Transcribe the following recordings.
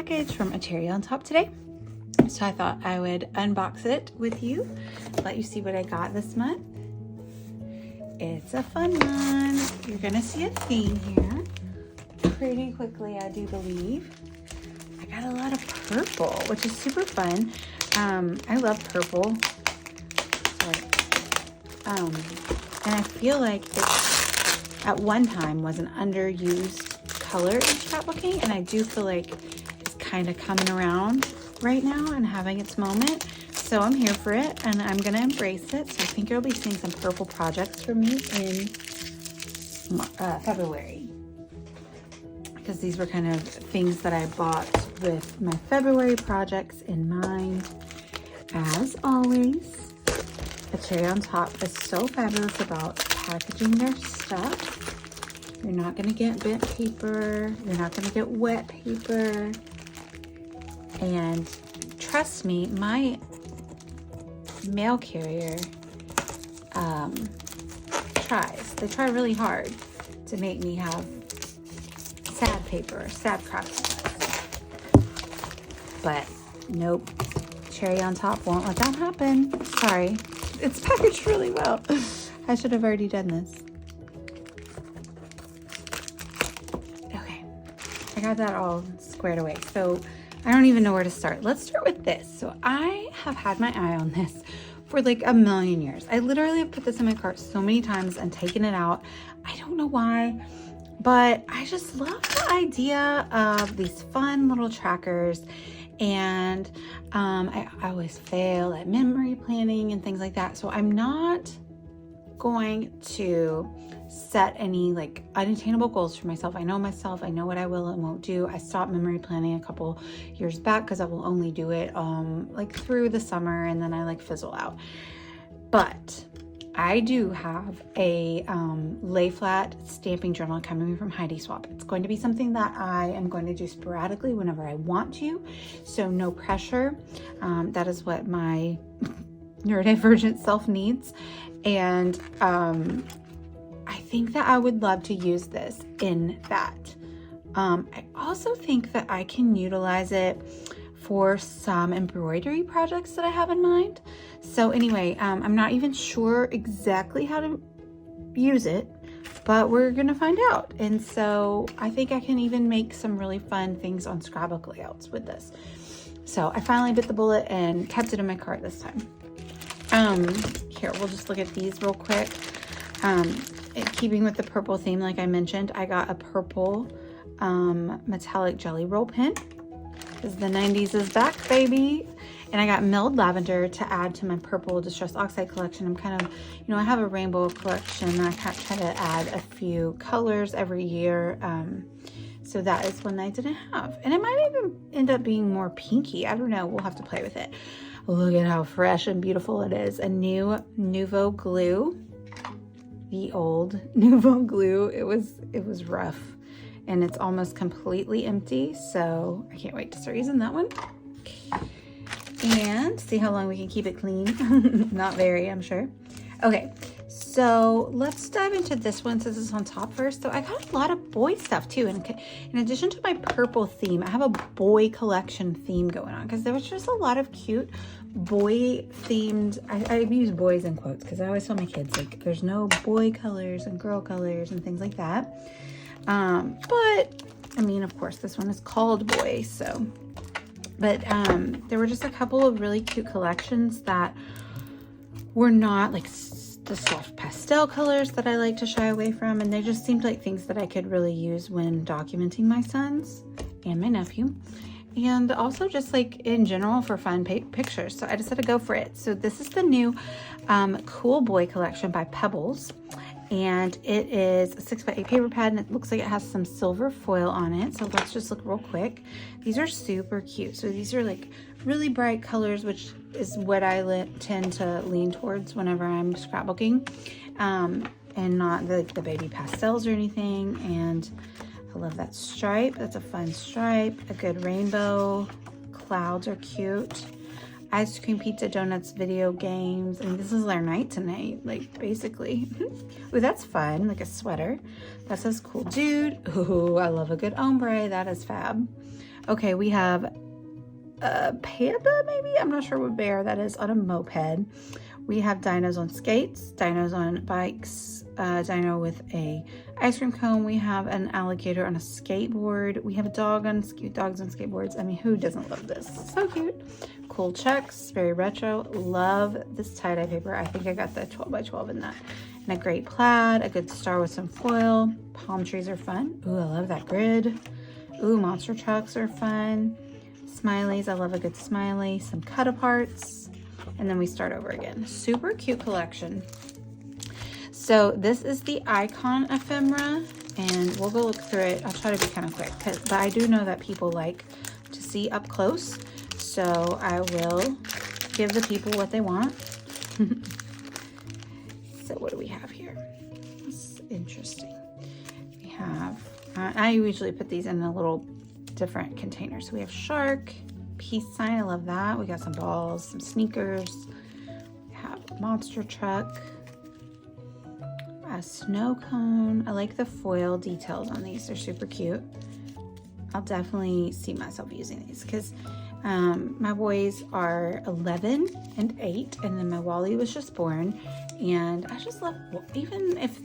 package from A Cherry on Top today. So I thought I would unbox it with you, let you see what I got this month. It's a fun one. You're gonna see a theme here pretty quickly, I do believe. I got a lot of purple, which is super fun. I love purple. And I feel like it at one time was an underused color in scrapbooking, and I do feel like it's kind of coming around right now and having its moment. So I'm here for it, and I'm gonna embrace it. So I think you'll be seeing some purple projects from me in February, because these were kind of things that I bought with my February projects in mind. As always, A Cherry on Top is so fabulous about packaging their stuff. You're not gonna get bent paper, you're not gonna get wet paper, and trust me, my mail carrier they try really hard to make me have sad paper, sad craft supplies. But nope, Cherry on Top won't let that happen. Sorry, it's packaged really well. I should have already done this. Okay, I got that all squared away. So I don't even know where to start. Let's start with this. So I have had my eye on this for like a million years. I literally have put this in my cart so many times and taken it out. I don't know why, but I just love the idea of these fun little trackers. And I always fail at memory planning and things like that. So I'm not going to set any like unattainable goals for myself. I know myself, I know what I will and won't do. I stopped memory planning a couple years back because I will only do it like through the summer, and then I like fizzle out. But I do have a lay flat stamping journal coming from Heidi Swap. It's going to be something that I am going to do sporadically whenever I want to, so no pressure. That is what my neurodivergent self needs. And I think that I would love to use this in that. I also think that I can utilize it for some embroidery projects that I have in mind. So anyway, I'm not even sure exactly how to use it, but we're gonna find out. And so I think I can even make some really fun things on scrapbook layouts with this. So I finally bit the bullet and kept it in my cart this time. Here, we'll just look at these real quick. Keeping with the purple theme, like I mentioned, I got a purple metallic jelly roll pen, because the 90s is back, baby. And I got milled lavender to add to my purple distress oxide collection. I'm kind of, I have a rainbow collection, and I try to add a few colors every year. So that is one I didn't have. And it might even end up being more pinky. I don't know. We'll have to play with it. Look at how fresh and beautiful it is. A new Nouveau glue. The old Nouveau glue. It was rough, and it's almost completely empty. So I can't wait to start using that one. And see how long we can keep it clean. Not very, I'm sure. Okay, so let's dive into this one since it's on top first. So I got a lot of boy stuff too. And in addition to my purple theme, I have a boy collection theme going on, because there was just a lot of cute boy themed, I use boys in quotes because I always tell my kids, like, there's no boy colors and girl colors and things like that. But I mean, of course, this one is called boy, so. But there were just a couple of really cute collections that were not like the soft pastel colors that I like to shy away from, and they just seemed like things that I could really use when documenting my sons and my nephew, and also just like in general for fun pictures. So I decided to go for it. So this is the new Cool Boy collection by Pebbles, and it is a 6x8 paper pad, and it looks like it has some silver foil on it. So let's just look real quick. These are super cute. So these are like really bright colors, which is what I tend to lean towards whenever I'm scrapbooking, and not the baby pastels or anything. And I love that stripe. That's a fun stripe. A good rainbow. Clouds are cute. Ice cream, pizza, donuts, video games. I mean, this is our night tonight, like, basically. Ooh, that's fun, like a sweater. That says cool dude. Ooh, I love a good ombre. That is fab. Okay, we have a panda, maybe? I'm not sure what bear that is, on a moped. We have dinos on skates, dinos on bikes, dino with a ice cream cone. We have an alligator on a skateboard. We have a dog on dogs on skateboards. I mean, who doesn't love this? So cute. Cool checks, very retro. Love this tie-dye paper. I think I got the 12 by 12 in that. And a great plaid, a good star with some foil. Palm trees are fun. Ooh, I love that grid. Ooh, monster trucks are fun. Smileys, I love a good smiley. Some cut-aparts. And then we start over again. Super cute collection. So this is the Icon ephemera, and we'll go look through it. I'll try to be kind of quick, but I do know that people like to see up close, so I will give the people what they want. So what do we have here? It's interesting. We have, I usually put these in a little different container. So we have shark, peace sign, I love that. We got some balls, some sneakers. We have a monster truck, a snow cone. I like the foil details on these, they're super cute. I'll definitely see myself using these because my boys are 11 and 8, and then my Wally was just born, and I just love, even if,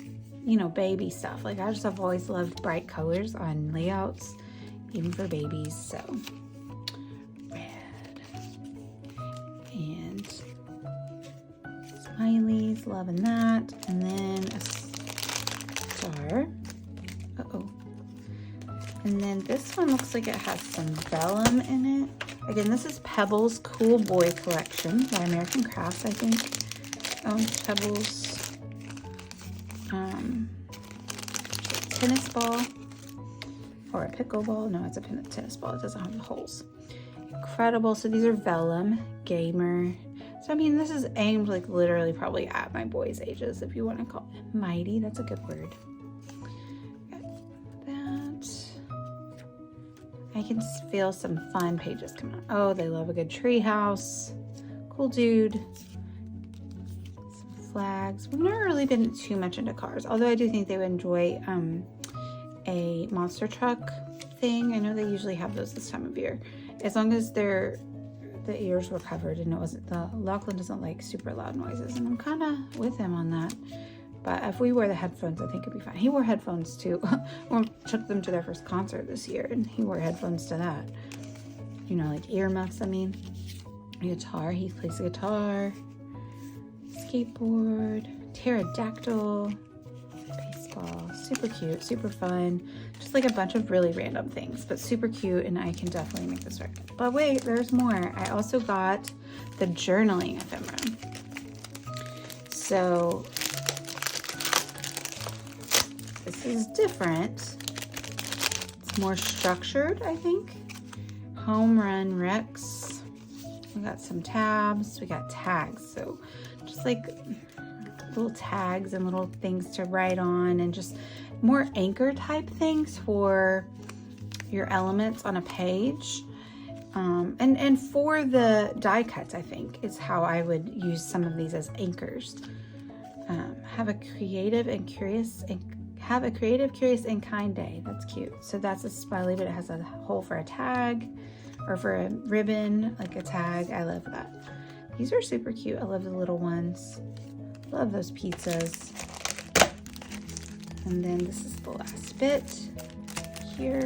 you know, baby stuff, like I just have always loved bright colors on layouts, even for babies. So red and smileys, loving that, and then a star. And then this one looks like it has some vellum in it. Again, this is Pebbles Cool Boy Collection by American Crafts, I think. Pebbles. Tennis ball. Or a pickleball. No, it's a tennis ball. It doesn't have the holes. Incredible. So these are vellum. Gamer. So, I mean, this is aimed like literally probably at my boys' ages, if you want to call it. Mighty. That's a good word. I can feel some fun pages coming out. Oh, they love a good tree house. Cool dude. Some flags. We've never really been too much into cars, although I do think they would enjoy a monster truck thing. I know they usually have those this time of year. As long as the ears were covered and it wasn't, Lachlan doesn't like super loud noises, and I'm kind of with him on that. But if we wear the headphones, I think it'd be fine. He wore headphones too. We took them to their first concert this year, and he wore headphones to that. You know, like earmuffs, I mean. A guitar, he plays the guitar. Skateboard, pterodactyl, baseball. Super cute, super fun. Just like a bunch of really random things, but super cute, and I can definitely make this work. But wait, there's more. I also got the journaling ephemera. So this is different. It's more structured, I think. Home Run Rex. We got some tabs. We got tags. So just like little tags and little things to write on, and just more anchor type things for your elements on a page. And for the die cuts, I think, is how I would use some of these as anchors. Have a creative, curious, and kind day. That's cute. So that's a smiley, but it has a hole for a tag or for a ribbon, like a tag. I love that. These are super cute. I love the little ones. Love those pizzas. And then this is the last bit here.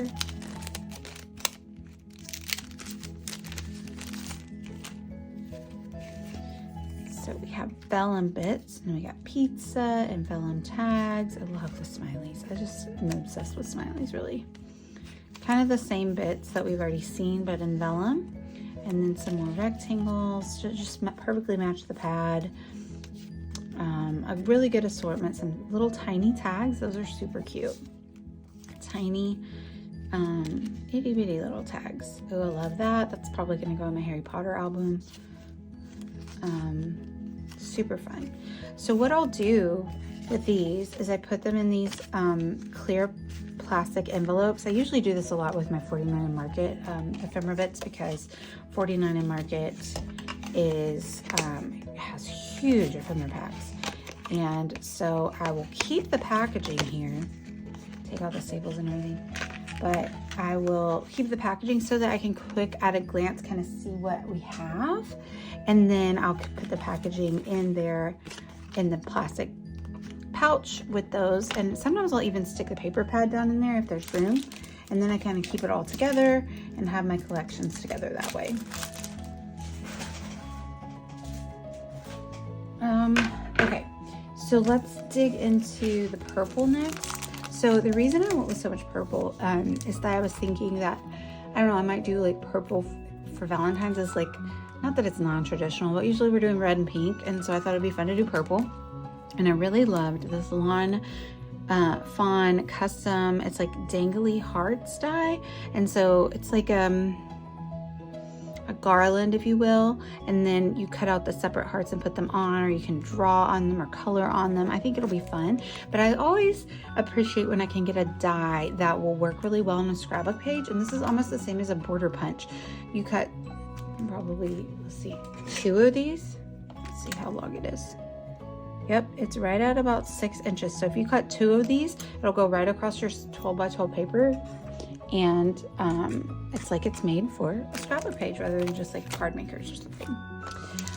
So we have vellum bits, and we got pizza and vellum tags. I love the smileys. I'm obsessed with smileys, really. Kind of the same bits that we've already seen, but in vellum. And then some more rectangles to just perfectly match the pad. A really good assortment, some little tiny tags. Those are super cute. Tiny, itty bitty little tags. Oh, I love that. That's probably gonna go in my Harry Potter album. Super fun. So what I'll do with these is I put them in these clear plastic envelopes. I usually do this a lot with my 49 in Market ephemera bits, because 49 in Market has huge ephemera packs. And so I will keep the packaging here, take out the staples and everything, but I will keep the packaging so that I can quick at a glance kind of see what we have. And then I'll put the packaging in there in the plastic pouch with those. And sometimes I'll even stick the paper pad down in there if there's room. And then I kind of keep it all together and have my collections together that way. Okay, so let's dig into the purple next. So the reason I went with so much purple is that I was thinking that, I don't know, I might do like purple for Valentine's. Is like, not that it's non-traditional, but usually we're doing red and pink. And so I thought it'd be fun to do purple. And I really loved this Lawn Fawn custom. It's like dangly hearts dye. And so it's like a garland, if you will, and then you cut out the separate hearts and put them on, or you can draw on them or color on them. I think it'll be fun, but I always appreciate when I can get a die that will work really well on a scrapbook page. And this is almost the same as a border punch. You cut probably, let's see, 2 of these. Let's see how long it is. Yep, it's right at about 6 inches. So if you cut 2 of these, it'll go right across your 12 by 12 paper. And it's like it's made for a scrapbook page rather than just like card makers or something.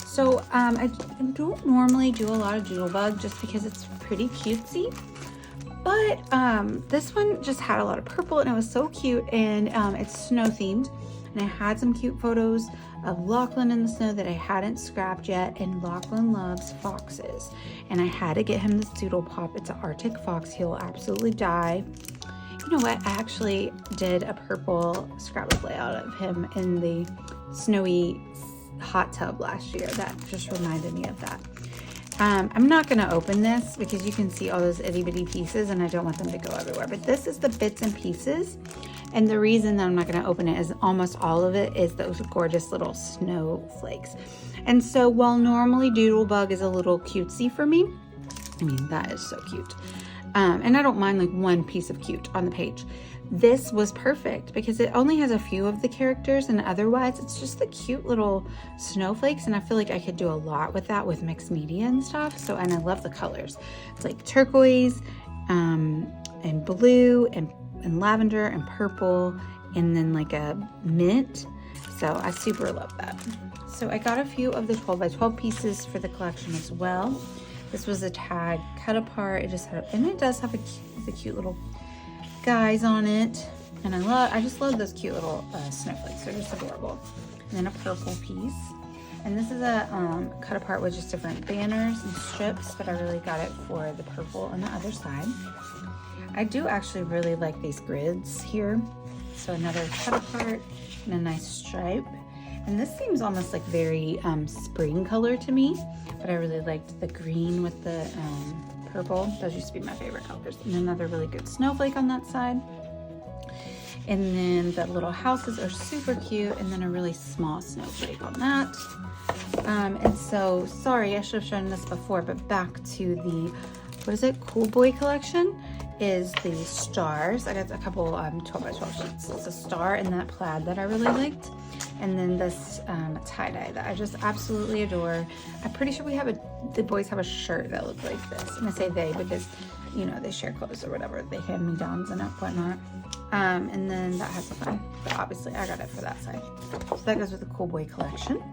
So I don't normally do a lot of Doodlebug just because it's pretty cutesy. But this one just had a lot of purple and it was so cute, and it's snow themed. And I had some cute photos of Lachlan in the snow that I hadn't scrapped yet, and Lachlan loves foxes. And I had to get him this Doodle Pop. It's an Arctic fox. He'll absolutely die. You know what? I actually did a purple scrapbook layout of him in the snowy hot tub last year. That just reminded me of that. I'm not going to open this because you can see all those itty bitty pieces and I don't want them to go everywhere. But this is the bits and pieces. And the reason that I'm not going to open it is almost all of it is those gorgeous little snowflakes. And so while normally Doodlebug is a little cutesy for me, I mean, that is so cute. And I don't mind like one piece of cute on the page. This was perfect because it only has a few of the characters, and otherwise it's just the cute little snowflakes. And I feel like I could do a lot with that with mixed media and stuff. So, and I love the colors. It's like turquoise, and blue, and lavender, and purple, and then like a mint. So I super love that. So I got a few of the 12 by 12 pieces for the collection as well. This was a tag cut apart. It just had, and it does have the cute little guys on it. And I just love those cute little snowflakes. They're just adorable. And then a purple piece. And this is a cut apart with just different banners and strips, but I really got it for the purple on the other side. I do actually really like these grids here. So another cut apart and a nice stripe. And this seems almost like very spring color to me, but I really liked the green with the purple. Those used to be my favorite colors. And another really good snowflake on that side. And then the little houses are super cute, and then a really small snowflake on that. And so, sorry, I should have shown this before, but back to the, what is it, Cool Boy collection, is the stars. I got a couple 12 by 12 sheets. It's a star and that plaid that I really liked. And then this tie-dye that I just absolutely adore. I'm pretty sure the boys have a shirt that looks like this. And I say they because, you know, they share clothes or whatever. They hand-me-downs and whatnot. And then that has a fun, but obviously I got it for that side. So that goes with the Cool Boy collection.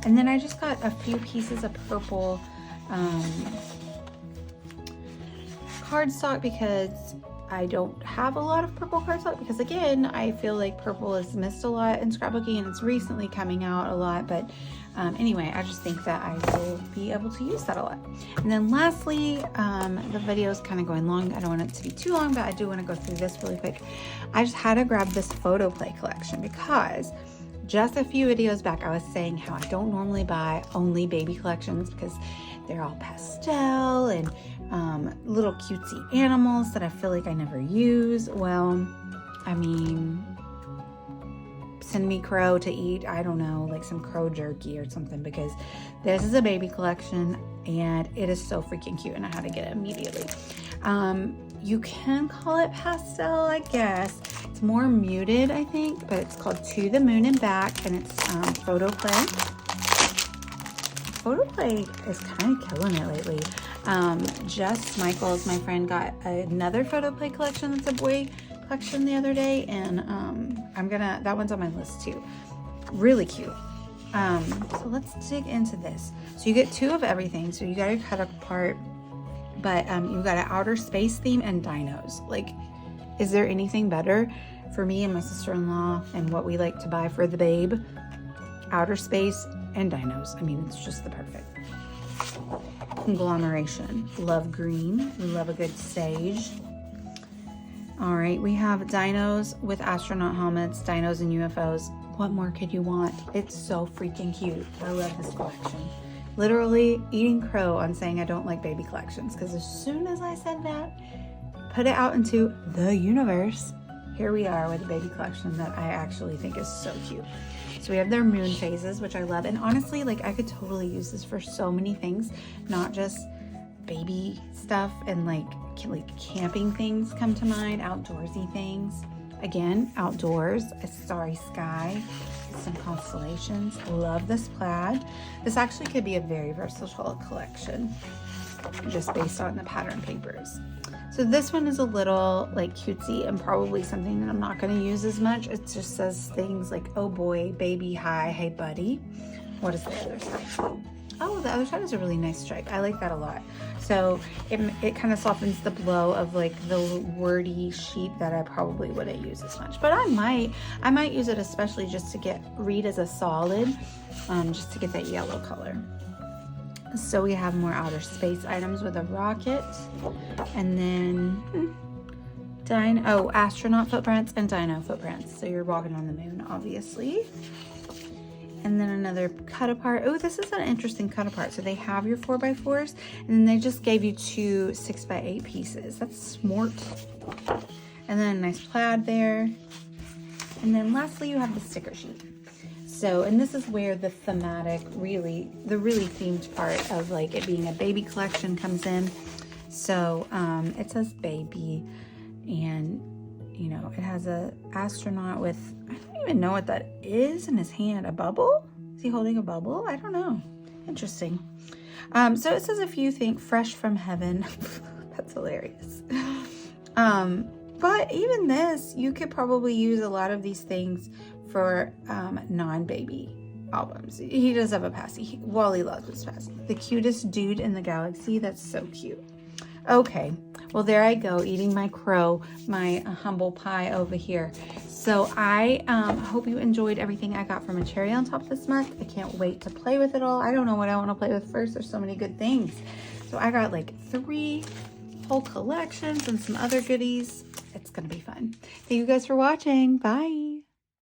And then I just got a few pieces of purple cardstock because I don't have a lot of purple cardstock, because again, I feel like purple is missed a lot in scrapbooking and it's recently coming out a lot. But anyway, I just think that I will be able to use that a lot. And then lastly, the video is kind of going long. I don't want it to be too long, but I do want to go through this really quick. I just had to grab this photo play collection because just a few videos back, I was saying how I don't normally buy only baby collections because they're all pastel and little cutesy animals that I feel like I never use. Well, I mean, send me crow to eat, I don't know, like some crow jerky or something, because this is a baby collection and it is so freaking cute and I had to get it immediately. You can call it pastel, I guess. It's more muted, I think, but it's called To the Moon and Back, and it's photo play. Photo play is kind of killing it lately. Jess Michaels, my friend, got another photo play collection that's a boy collection the other day, and that one's on my list too. Really cute. So let's dig into this. So you get 2 of everything. So you got your cut apart, but you got an outer space theme and dinos. Like, is there anything better for me and my sister-in-law and what we like to buy for the babe? Outer space and dinos. I mean, it's just the perfect conglomeration. Love green. We love a good sage. All right, we have dinos with astronaut helmets, dinos and UFOs. What more could you want? It's so freaking cute. I love this collection. Literally eating crow on saying I don't like baby collections, because as soon as I said that, put it out into the universe, here we are with a baby collection that I actually think is so cute. So we have their moon phases, which I love. And honestly, like, I could totally use this for so many things, not just baby stuff, and like camping things come to mind, outdoorsy things. Again, outdoors, a starry sky, some constellations. Love this plaid. This actually could be a very versatile collection just based on the pattern papers. So this one is a little like cutesy and probably something that I'm not going to use as much. It just says things like, oh boy, baby, hi, hey buddy. What is the other side? Oh, the other side is a really nice stripe. I like that a lot. So it kind of softens the blow of like the wordy sheep that I probably wouldn't use as much. But I might use it especially just to read as a solid, just to get that yellow color. So we have more outer space items with a rocket, and then astronaut footprints and dino footprints. So you're walking on the moon, obviously. And then another cut apart. Oh, this is an interesting cut apart. So they have your 4x4s, and then they just gave you 2 6x8 pieces. That's smart. And then a nice plaid there. And then lastly, you have the sticker sheet. So, and this is where the thematic, the really themed part of like it being a baby collection comes in. So it says baby, and you know, it has a astronaut with, I don't even know what that is in his hand. A bubble? Is he holding a bubble? I don't know. Interesting. So it says a few things, fresh from heaven. That's hilarious. But even this, you could probably use a lot of these things for non-baby albums. He does have a passy. Wally loves his passy. The cutest dude in the galaxy. That's so cute. Okay, well, there I go, eating my crow, my humble pie over here. So I hope you enjoyed everything I got from a cherry on top this month. I can't wait to play with it all. I don't know what I want to play with first. There's so many good things. So I got like 3 whole collections and some other goodies. It's gonna be fun. Thank you guys for watching. Bye.